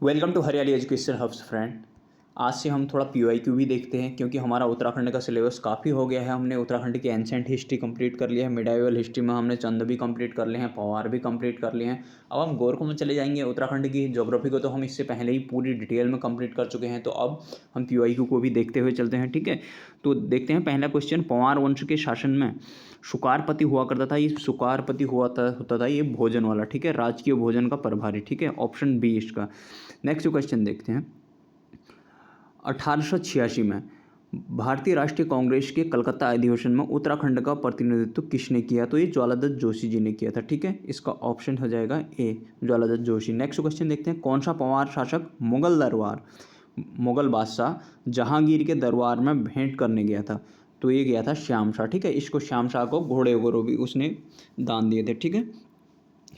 Welcome to हरियाली education hubs friend. आज से हम थोड़ा पीवाईक्यू भी देखते हैं क्योंकि हमारा उत्तराखंड का सिलेबस काफ़ी हो गया है। हमने उत्तराखंड की एंशेंट हिस्ट्री कंप्लीट कर लिया है, मिडाइवल हिस्ट्री में हमने चंद भी कंप्लीट कर लिए हैं, पवार भी कंप्लीट कर लिए हैं। अब हम गोरखों में चले जाएंगे। उत्तराखंड की ज्योग्राफी को तो हम इससे पहले ही पूरी डिटेल में कंप्लीट कर चुके हैं, तो अब हम पीवाईक्यू को भी देखते हुए चलते हैं। ठीक है, तो देखते हैं पहला क्वेश्चन। पवार वंश के शासन में सुकारपति हुआ करता था। ये सुकारपति होता था ये भोजन वाला, ठीक है, राजकीय भोजन का प्रभारी। ठीक है, ऑप्शन बी इसका। नेक्स्ट क्वेश्चन देखते हैं। 1886 में भारतीय राष्ट्रीय कांग्रेस के कलकत्ता अधिवेशन में उत्तराखंड का प्रतिनिधित्व किसने किया? तो ये ज्वालादत्त जोशी जी ने किया था। ठीक है, इसका ऑप्शन हो जाएगा ए, ज्वालादत्त जोशी। नेक्स्ट क्वेश्चन देखते हैं। कौन सा पवार शासक मुगल बादशाह जहांगीर के दरबार में भेंट करने गया था? तो ये गया था श्याम शाह। ठीक है, इसको श्याम शाह को घोड़े वगैरह भी उसने दान दिए थे। ठीक है,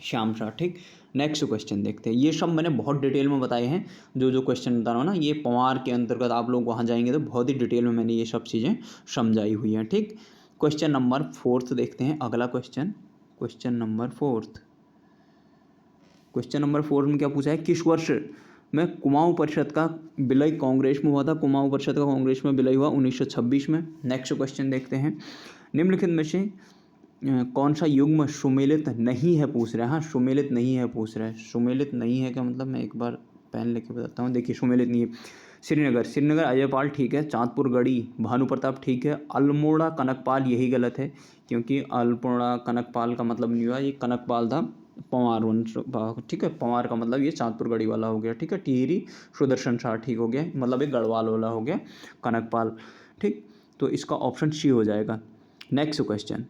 श्याम शाह। ठीक, नेक्स्ट क्वेश्चन देखते हैं। ये सब मैंने बहुत डिटेल में बताए हैं, जो क्वेश्चन बता रहा हूँ ना, ये पवार के अंतर्गत आप लोग वहाँ जाएंगे तो बहुत ही डिटेल में मैंने ये सब चीज़ें समझाई हुई हैं। ठीक, क्वेश्चन नंबर 4 देखते हैं। अगला question, question number 4। Question number 4 में क्या पूछा है? किस वर्ष में कुमाऊं परिषद का विलय कांग्रेस में हुआ था? कुमाऊं परिषद का कांग्रेस में विलय हुआ 1926 में। नेक्स्ट क्वेश्चन देखते हैं। निम्नलिखित में से कौन सा युग्म सुमेलित नहीं है पूछ रहे हैं। हाँ, सुमेलित नहीं है पूछ रहे हैं। सुमेलित नहीं है क्या मतलब, मैं एक बार पेन लेके बताता हूँ। देखिए, सुमेलित नहीं है। श्रीनगर अजयपाल ठीक है। चांदपुर गढ़ी भानु प्रताप ठीक है। अल्मोड़ा कनकपाल यही गलत है, क्योंकि अल्मोड़ा कनकपाल का मतलब नहीं हुआ, ये कनकपाल था पवार वंश। ठीक है, पवार का मतलब ये चांदपुर गढ़ी वाला हो गया। ठीक है, टिहरी सुदर्शन शाह ठीक हो गया, मतलब एक गढ़वाल वाला हो गया कनकपाल। ठीक, तो इसका ऑप्शन सी हो जाएगा। Next question.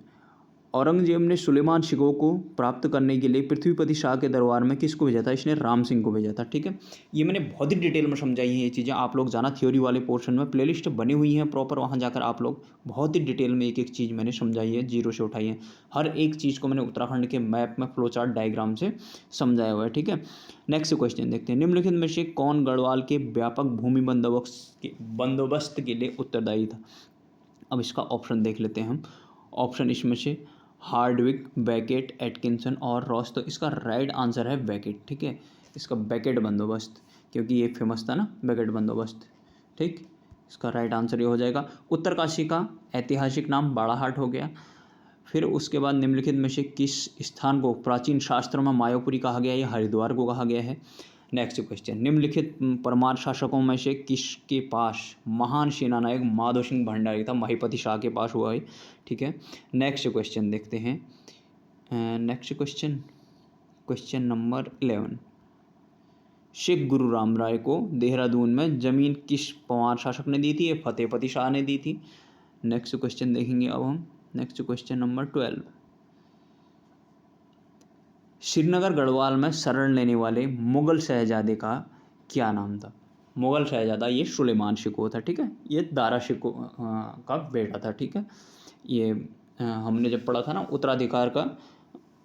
औरंगजेब ने सुलेमान शिकोह को प्राप्त करने के लिए पृथ्वीपति शाह के दरबार में किसको भेजा था? इसने राम सिंह को भेजा था। ठीक है, ये मैंने बहुत ही डिटेल में समझाई है ये चीज़ें। आप लोग जाना थ्योरी वाले पोर्शन में, प्लेलिस्ट बनी हुई है प्रॉपर, वहाँ जाकर आप लोग बहुत ही डिटेल में एक एक चीज़ मैंने समझाई है, जीरो से उठाई है। हर एक चीज़ को मैंने उत्तराखंड के मैप में फ्लो चार्ट डायग्राम से समझाया हुआ है। ठीक है, नेक्स्ट क्वेश्चन देखते हैं। निम्नलिखित में से कौन गढ़वाल के व्यापक भूमि बंदोबस्त के लिए उत्तरदायी था? अब इसका ऑप्शन देख लेते हैं हम। ऑप्शन इसमें से हार्डविक, बैकेट, एटकिंसन और रॉस। तो इसका राइट आंसर है बैकेट। ठीक है, इसका बैकेट बंदोबस्त, क्योंकि ये फेमस था ना बैकेट बंदोबस्त। ठीक, इसका राइट आंसर ये हो जाएगा। उत्तरकाशी का ऐतिहासिक नाम बाड़ाहाट हो गया। फिर उसके बाद निम्नलिखित में से किस स्थान को प्राचीन शास्त्रों में मायापुरी कहा गया है? या हरिद्वार को कहा गया है। Next question. निम्नलिखित परमार शासकों में से किसके पास महान सेनानायक माधो सिंह भंडारी था? महिपति शाह के पास हुआ है। ठीक है, नेक्स्ट क्वेश्चन देखते हैं। Next question, question number 11। Sikh गुरु राम राय को देहरादून में जमीन किस पवार शासक ने दी थी? ये फतेहपति शाह ने दी थी। नेक्स्ट क्वेश्चन देखेंगे अब हम। Next question number 12। Srinagar Garhwal में शरण लेने वाले मुगल शहजादे का क्या नाम था? मुगल शहजादा ये सुलेमान शिकोह था। ठीक है, ये दारा शिकोह का बेटा था। ठीक है, ये हमने जब पढ़ा था ना उत्तराधिकार का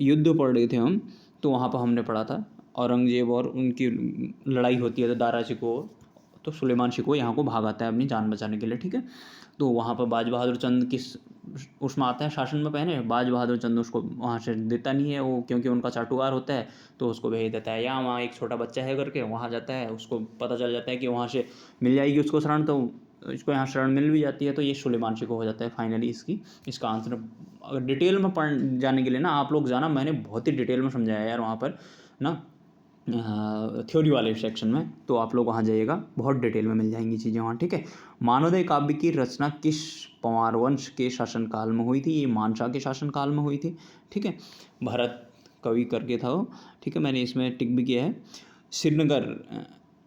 युद्ध पढ़ रहे थे हम, तो वहाँ पर हमने पढ़ा था औरंगजेब और उनकी लड़ाई होती है, तो दारा शिकोह, तो सुलेमान शिकोह यहाँ को भाग आता है अपनी जान बचाने के लिए। ठीक है, तो वहाँ पर बाज बहादुर चंद किस उसमें आता है शासन में पहने। बाज बहादुर चंद उसको वहाँ से देता नहीं है वो, क्योंकि उनका चाटुकार होता है, तो उसको भेज देता है। या वहाँ एक छोटा बच्चा है करके वहाँ जाता है, उसको पता चल जाता है कि वहाँ से मिल जाएगी उसको शरण, तो इसको यहाँ शरण मिल भी जाती है, तो ये सुलेमान शिकोह हो जाता है फाइनली। इसका आंसर अगर डिटेल में पढ़ जाने के लिए ना आप लोग जाना, मैंने बहुत ही डिटेल में समझाया यार वहाँ पर ना थ्योरी वाले सेक्शन में, तो आप लोग वहाँ जाइएगा, बहुत डिटेल में मिल जाएंगी चीज़ें वहाँ। ठीक है, मानवोदय काव्य की रचना किस पवार वंश के शासनकाल में हुई थी? ये मानसा के शासनकाल में हुई थी। ठीक है, भरत कवि करके था वो। ठीक है, मैंने इसमें टिक भी किया है। श्रीनगर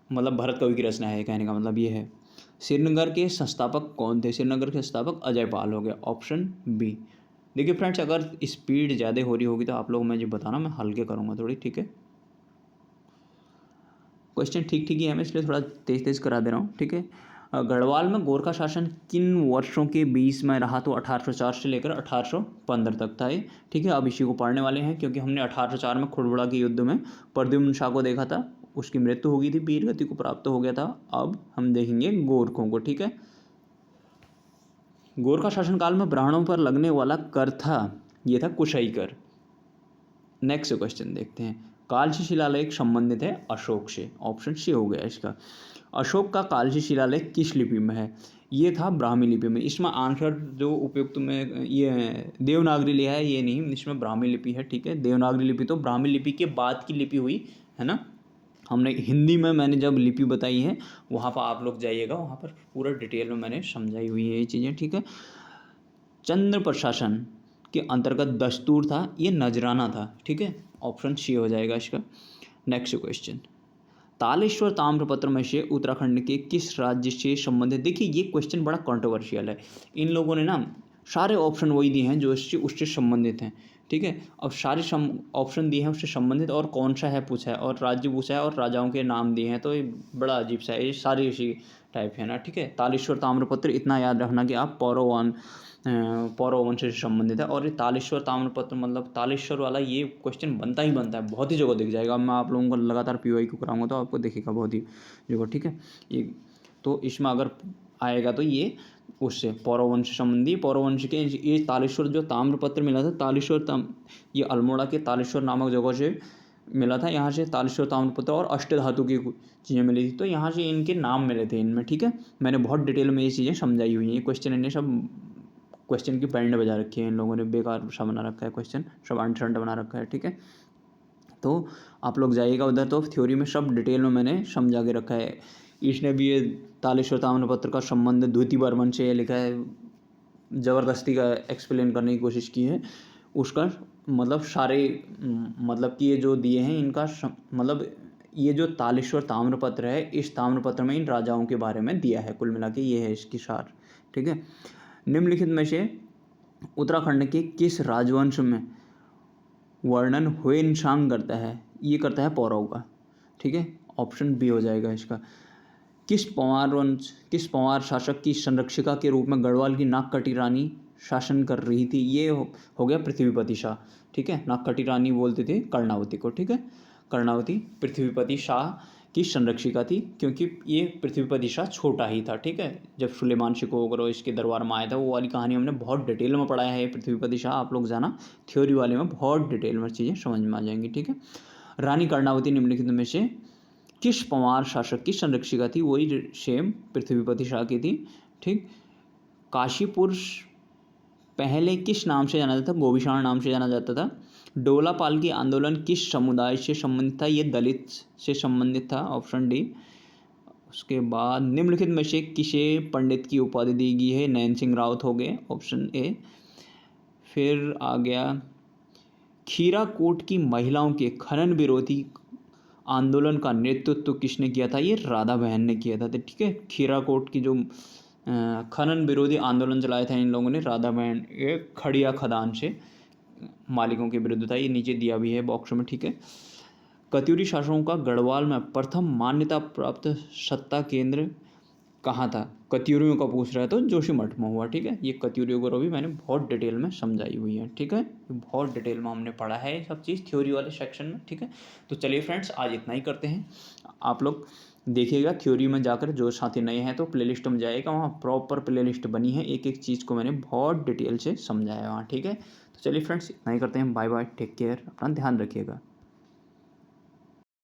मतलब भरत कवि की रचना है, कहने का मतलब ये है। श्रीनगर के संस्थापक कौन थे? श्रीनगर के संस्थापक अजयपाल हो गया, ऑप्शन बी। देखिए फ्रेंड्स, अगर स्पीड ज़्यादा हो रही होगी तो आप लोग मुझे बताना, मैं हल्के करूँगा थोड़ी। ठीक है, क्वेश्चन ठीक ठीक ही है, मैं इसलिए थोड़ा तेज तेज करा दे रहा हूँ। ठीक है, गढ़वाल में गोरखा शासन किन वर्षों के बीच में रहा? तो 1804 से लेकर 1815 तक था ये। ठीक है, अब इसी को पढ़ने वाले हैं, क्योंकि हमने 1804 में खुड़बुड़ा के युद्ध में प्रद्युम्न शाह को देखा था, उसकी मृत्यु हो गई थी, वीर गति को प्राप्त हो गया था। अब हम देखेंगे गोरखों को। ठीक है, गोरखा शासनकाल में ब्राह्मणों पर लगने वाला कर था, ये था कुशाई कर। नेक्स्ट क्वेश्चन देखते हैं। कालशी शिलालेख संबंधित है अशोक से, ऑप्शन सी हो गया इसका। अशोक का कालशी शिलालेख किस लिपि में है? ये था ब्राह्मी लिपि में। इसमें आंसर जो उपयुक्त में ये है देवनागरी लिया है, ये नहीं, इसमें ब्राह्मी लिपि है, ठीक है। देवनागरी लिपि तो ब्राह्मी लिपि के बाद की लिपि हुई है ना। हमने हिंदी में मैंने जब लिपि बताई है वहाँ पर आप लोग जाइएगा, वहाँ पर पूरा डिटेल में मैंने समझाई हुई है ये चीज़ें, ठीक है। चंद्र प्रशासन के अंतर्गत दस्तूर था, ये नजराना था, ठीक है। ऑप्शन सी हो जाएगा इसका। नेक्स्ट क्वेश्चन, तालेश्वर ताम्रपत्र में से उत्तराखंड के किस राज्य से संबंधित? देखिए ये क्वेश्चन बड़ा कंट्रोवर्शियल है। इन लोगों ने ना सारे ऑप्शन वही दिए हैं जो इससे उससे संबंधित हैं, ठीक है। अब सारे ऑप्शन दिए हैं उससे संबंधित, और कौन सा है पूछा है, और राज्य पूछा है, और राजाओं के नाम दिए हैं, तो ये बड़ा अजीब सा है, ये सारे इसी टाइप है ना, ठीक है। तालेश्वर ताम्रपत्र इतना याद रखना कि आप पौरव वंश से संबंधित है, और ये तालेश्वर ताम्रपत्र मतलब तालेश्वर वाला ये क्वेश्चन बनता ही बनता है, बहुत ही जगह दिख जाएगा। अब मैं आप लोगों को लगातार PYQ कराऊंगा तो आपको दिखेगा बहुत ही जगह, ठीक है। ये तो इसमें अगर आएगा तो ये उससे पौरव वंश संबंधी, पौरव वंश के ये तालेश्वर जो ताम्रपत्र मिला था, ये अल्मोड़ा के तालेश्वर नामक जगह से मिला था, यहाँ से तालेश्वर ताम्रपत्र और अष्टधातु की चीज़ें मिली थी, तो यहाँ से इनके नाम मिले थे इनमें, ठीक है। मैंने बहुत डिटेल में ये चीज़ें समझाई हुई हैं। ये क्वेश्चन इन्हें सब क्वेश्चन की बैंड बजा रखी है इन लोगों ने, बेकार सा बना रखा है क्वेश्चन, सब अंट बना रखा है, ठीक है। तो आप लोग जाइएगा उधर, तो थ्योरी में सब डिटेल में मैंने समझा के रखा है। इसने भी ये तालेश्वर ताम्रपत्र का संबंध द्वितीय बर्मन से लिखा है, ज़बरदस्ती का एक्सप्लेन करने की कोशिश की है उसका, मतलब सारे मतलब कि ये जो दिए हैं इनका मतलब ये जो तालेश्वर ताम्रपत्र है, इस ताम्रपत्र में इन राजाओं के बारे में दिया है, कुल मिला के ये है इसकी सार, ठीक है। निम्नलिखित में से उत्तराखंड के किस राजवंश में वर्णन ह्वेनसांग करता है? ये करता है पौरव का, ठीक है। ऑप्शन बी हो जाएगा इसका। किस पवार शासक की संरक्षिका के रूप में गढ़वाल की नागकटी रानी शासन कर रही थी? ये हो गया पृथ्वीपति शाह, ठीक है। नागकटी रानी बोलते थे कर्णावती को, ठीक है। कर्णावती पृथ्वीपति शाह की संरक्षिका थी, क्योंकि ये पृथ्वीपति शाह छोटा ही था, ठीक है। जब सुलेमान शिको वगैरह इसके दरबार में आया था, वो वाली कहानी हमने बहुत डिटेल में पढ़ाया है। पृथ्वीपति शाह आप लोग जाना, थ्योरी वाले में बहुत डिटेल में चीज़ें समझ में आ जाएंगी, ठीक है। रानी कर्णावती निम्नलिखित में से किस पवार शासक की संरक्षिका थी? वही सेम पृथ्वीपति शाह की थी, ठीक। काशीपुर पहले किस नाम से जाना जाता था? गोविशाण नाम से जाना जाता था। डोला पालकी आंदोलन किस समुदाय से संबंधित था? ये दलित से संबंधित था, ऑप्शन डी। उसके बाद निम्नलिखित में से किसे पंडित की उपाधि दी गई है? नैन सिंह रावत हो गए, ऑप्शन ए। फिर आ गया खीराकोट की महिलाओं के खनन विरोधी आंदोलन का नेतृत्व किसने किया था? ये राधा बहन ने किया था, ठीक है। खीराकोट की जो खनन विरोधी आंदोलन चलाया था इन लोगों ने, राधा बहन, ये खड़िया खदान से मालिकों के विरुद्ध था। ये नीचे दिया भी है बॉक्स में, ठीक है। कत्यूरी शासकों का गढ़वाल में प्रथम मान्यता प्राप्त सत्ता केंद्र कहाँ था? कत्यूरियों का पूछ रहा है तो जोशीमठ में हुआ, ठीक है। ये कत्यूरियों को भी मैंने बहुत डिटेल में समझाई हुई है, ठीक है। बहुत डिटेल में हमने पढ़ा है सब चीज़ थ्योरी वाले सेक्शन में, ठीक है। तो चलिए फ्रेंड्स, आज इतना ही करते हैं। आप लोग देखिएगा थ्योरी में जाकर, जो साथी नए हैं तो प्लेलिस्ट में जाएगा, वहाँ प्रॉपर प्लेलिस्ट बनी है, एक एक चीज़ को मैंने बहुत डिटेल से समझाया वहाँ, ठीक है। तो चलिए फ्रेंड्स, इतना ही करते हैं। बाय बाय, टेक केयर, अपना ध्यान रखिएगा।